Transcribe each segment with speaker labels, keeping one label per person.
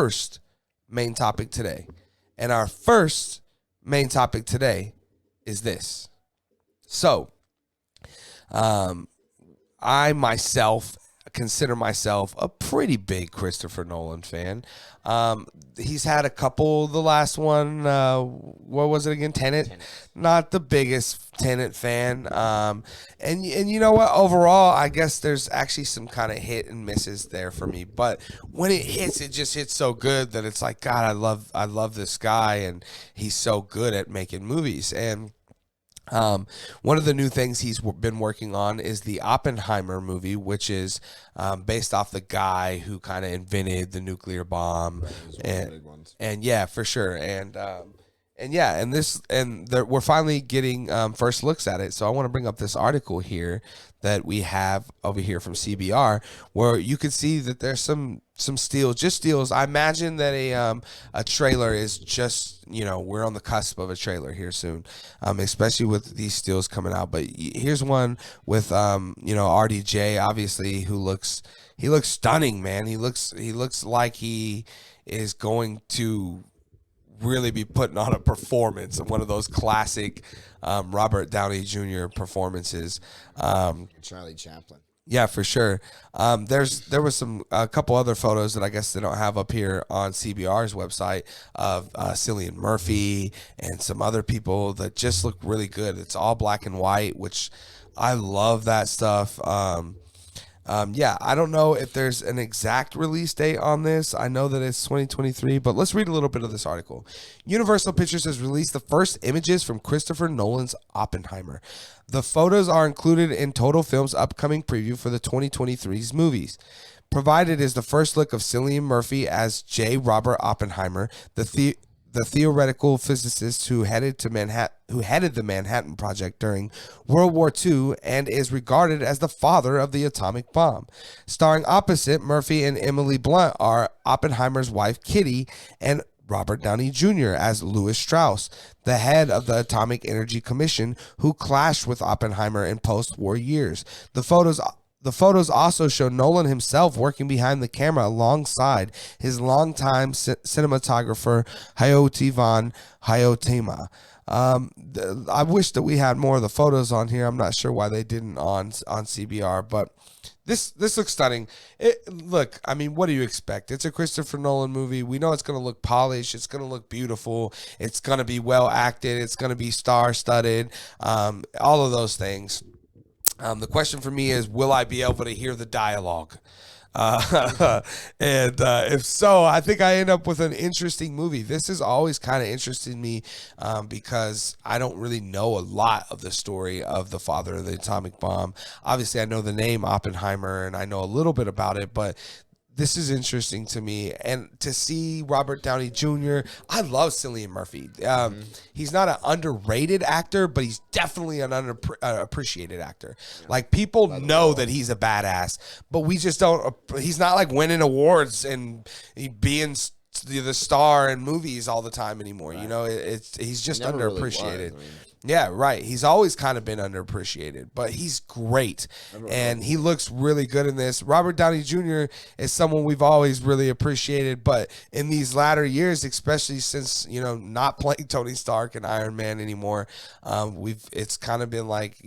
Speaker 1: first main topic today. And our first main topic today is this. So, I myself consider myself a pretty big Christopher Nolan fan. He's had a couple. The last one, what was it again? Tenet. Not the biggest Tenet fan. And you know what? Overall, I guess there's actually some kind of hit and misses there for me. But when it hits, it just hits so good that it's like, God, I love this guy, and he's so good at making movies. And one of the new things he's been working on is the Oppenheimer movie, which is based off the guy who kind of invented the nuclear bomb, and yeah, for sure, and we're finally getting first looks at it. So I want to bring up this article here that we have over here from CBR, where you can see that there's some steals, just steals. I imagine that a trailer is just, we're on the cusp of a trailer here soon, especially with these steals coming out. But here's one with RDJ, obviously, he looks stunning, man. He looks like he is going to really be putting on a performance, one of those classic Robert Downey Jr. performances.
Speaker 2: Charlie Chaplin.
Speaker 1: Yeah, for sure. There was a couple other photos that I guess they don't have up here on CBR's website of Cillian Murphy and some other people that just look really good. It's all black and white, which I love that stuff. I don't know if there's an exact release date on this. I know that it's 2023, but let's read a little bit of this article. Universal Pictures has released the first images from Christopher Nolan's Oppenheimer. The photos are included in Total Film's upcoming preview for the 2023's movies. Provided is the first look of Cillian Murphy as J. Robert Oppenheimer, the theoretical physicist who headed the Manhattan Project during World War II and is regarded as the father of the atomic bomb. Starring opposite Murphy and Emily Blunt are Oppenheimer's wife Kitty and Robert Downey Jr. as Louis Strauss, the head of the Atomic Energy Commission, who clashed with Oppenheimer in post-war years. The photos also show Nolan himself working behind the camera alongside his longtime cinematographer Hayao van Hoytema. I wish that we had more of the photos on here. I'm not sure why they didn't on CBR, but this looks stunning. Look, I mean, what do you expect? It's a Christopher Nolan movie. We know it's going to look polished. It's going to look beautiful. It's going to be well acted. It's going to be star-studded. All of those things. The question for me is, will I be able to hear the dialogue? If so, I think I end up with an interesting movie. This has always kind of interested me because I don't really know a lot of the story of the father of the atomic bomb. Obviously, I know the name Oppenheimer and I know a little bit about it, but this is interesting to me. And to see Robert Downey Jr., I love Cillian Murphy. He's not an underrated actor, but he's definitely an underappreciated actor. Yeah. Like, people know that he's a badass, but we just don't. He's not like winning awards and being the star in movies all the time anymore. Right. He's just underappreciated. Really Yeah, right. He's always kind of been underappreciated, but he's great, and he looks really good in this. Robert Downey Jr. is someone we've always really appreciated, but in these latter years, especially since, not playing Tony Stark and Iron Man anymore, it's kind of been like,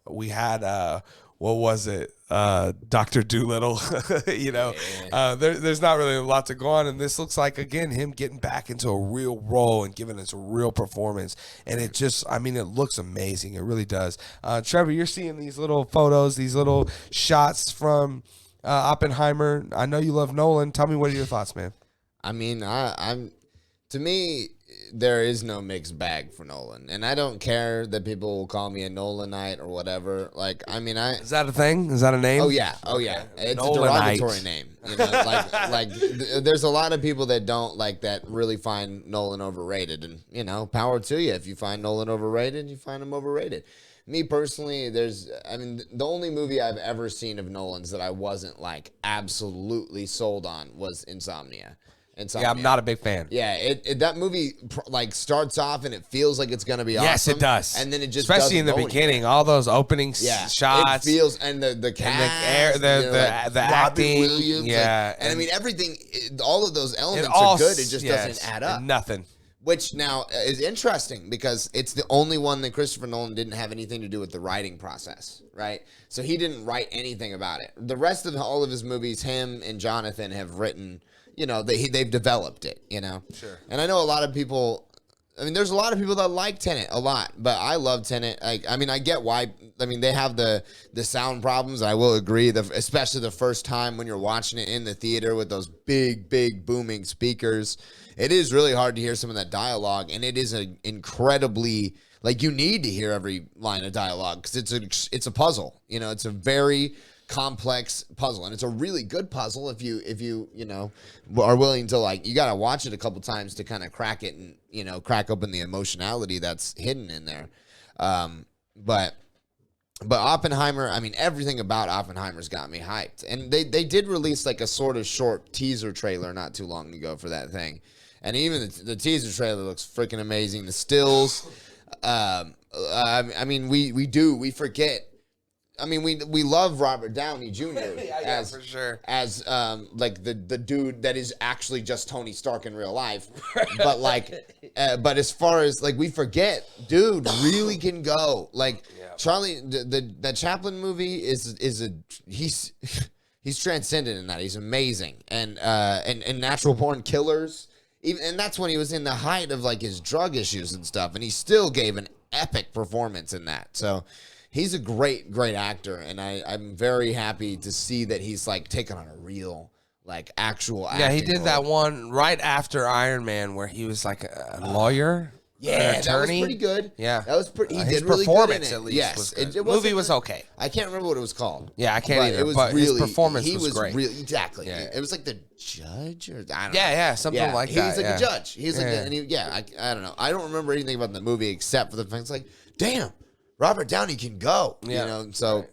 Speaker 1: we had what was it? Dr. Doolittle, there's not really a lot to go on. And this looks like, again, him getting back into a real role and giving us a real performance. And it looks amazing. It really does. Trevor, you're seeing these little photos, these little shots from Oppenheimer. I know you love Nolan. Tell me, what are your thoughts, man?
Speaker 2: I mean, to me, there is no mixed bag for Nolan, and I don't care that people will call me a Nolanite or whatever. Like, is
Speaker 1: that a thing? Is that a name?
Speaker 2: Oh yeah, it's Nolanite. A derogatory name. There's a lot of people that don't like that, really find Nolan overrated, and power to you. If you find Nolan overrated, you find him overrated. Me personally, the only movie I've ever seen of Nolan's that I wasn't like absolutely sold on was Insomnia. Insomnia.
Speaker 1: Yeah, I'm not a big fan.
Speaker 2: Yeah, that movie like starts off and it feels like it's gonna be awesome.
Speaker 1: Yes, it does.
Speaker 2: And then it just
Speaker 1: especially in the beginning, all those opening shots.
Speaker 2: It feels and the cast,
Speaker 1: and the acting,
Speaker 2: Williams,
Speaker 1: yeah,
Speaker 2: and I mean everything. All of those elements are good. It just doesn't add up.
Speaker 1: Nothing.
Speaker 2: Which now is interesting because it's the only one that Christopher Nolan didn't have anything to do with the writing process, right? So he didn't write anything about it. The rest of all of his movies, him and Jonathan have written. They've developed it,
Speaker 1: Sure.
Speaker 2: And I know a lot of people, there's a lot of people that like Tenet a lot, but I love Tenet. I get why. They have the sound problems. I will agree, especially the first time when you're watching it in the theater with those big, big booming speakers. It is really hard to hear some of that dialogue, and it is an incredibly, you need to hear every line of dialogue because it's a puzzle. It's a very complex puzzle, and it's a really good puzzle if you are willing to you got to watch it a couple times to kind of crack it and crack open the emotionality that's hidden in there. But Oppenheimer, everything about Oppenheimer's got me hyped, and they did release a sort of short teaser trailer not too long ago for that thing, and even the teaser trailer looks freaking amazing. The stills, we forget. We love Robert Downey Jr.
Speaker 1: as for sure
Speaker 2: as the dude that is actually just Tony Stark in real life, but as far as we forget, dude really can go. Charlie, the Chaplin movie he's transcendent in that. He's amazing, and Natural Born Killers, and that's when he was in the height of his drug issues and stuff, and he still gave an epic performance in that. So. He's a great, great actor, and I'm very happy to see that he's taken on a real, actual acting.
Speaker 1: Yeah, he did
Speaker 2: role.
Speaker 1: that one right after Iron Man where he was a lawyer.
Speaker 2: Yeah, that was pretty good.
Speaker 1: Yeah,
Speaker 2: that was pretty. He
Speaker 1: his
Speaker 2: did really
Speaker 1: performance
Speaker 2: good in it.
Speaker 1: at least.
Speaker 2: Yes,
Speaker 1: was good.
Speaker 2: It
Speaker 1: movie was okay.
Speaker 2: I can't remember what it was called.
Speaker 1: Yeah, I can't either.
Speaker 2: It was
Speaker 1: but
Speaker 2: really,
Speaker 1: his performance
Speaker 2: was
Speaker 1: great.
Speaker 2: Exactly.
Speaker 1: Yeah.
Speaker 2: It was the judge, or I don't know.
Speaker 1: Yeah, something like
Speaker 2: he
Speaker 1: that.
Speaker 2: He was a judge. He's I don't know. I don't remember anything about the movie except for the fact damn. Robert Downey can go, so,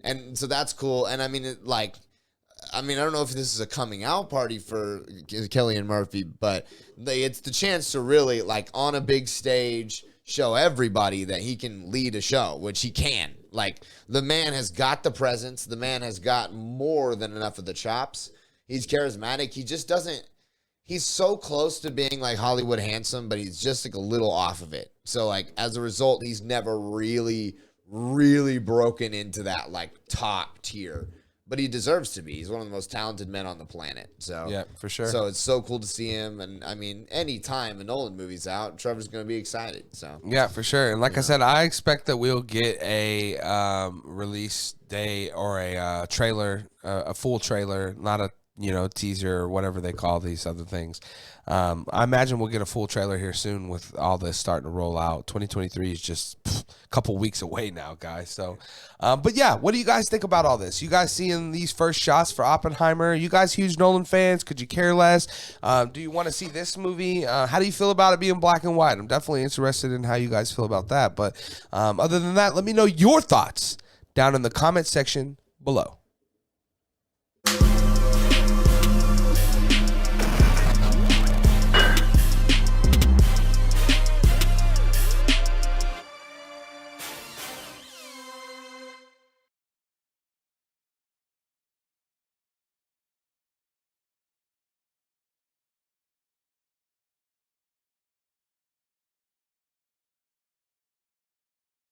Speaker 2: and so that's cool. And I don't know if this is a coming out party for Cillian Murphy, but it's the chance to really on a big stage show everybody that he can lead a show, which he can. The man has got the presence. The man has got more than enough of the chops. He's charismatic. He just doesn't. He's so close to being Hollywood handsome, but he's just a little off of it. So as a result, he's never really, really broken into that top tier. But he deserves to be. He's one of the most talented men on the planet. So
Speaker 1: yeah, for sure.
Speaker 2: So it's so cool to see him. And any time a Nolan movie's out, Trevor's going to be excited. So
Speaker 1: yeah, for sure. And I said, I expect that we'll get a release day or a trailer, a full trailer, not a teaser or whatever they call these other things. I imagine we'll get a full trailer here soon with all this starting to roll out. 2023 is just a couple weeks away now, guys. So, but yeah, what do you guys think about all this? You guys seeing these first shots for Oppenheimer? You guys huge Nolan fans? Could you care less? Do you want to see this movie? How do you feel about it being black and white? I'm definitely interested in how you guys feel about that. But other than that, let me know your thoughts down in the comment section below.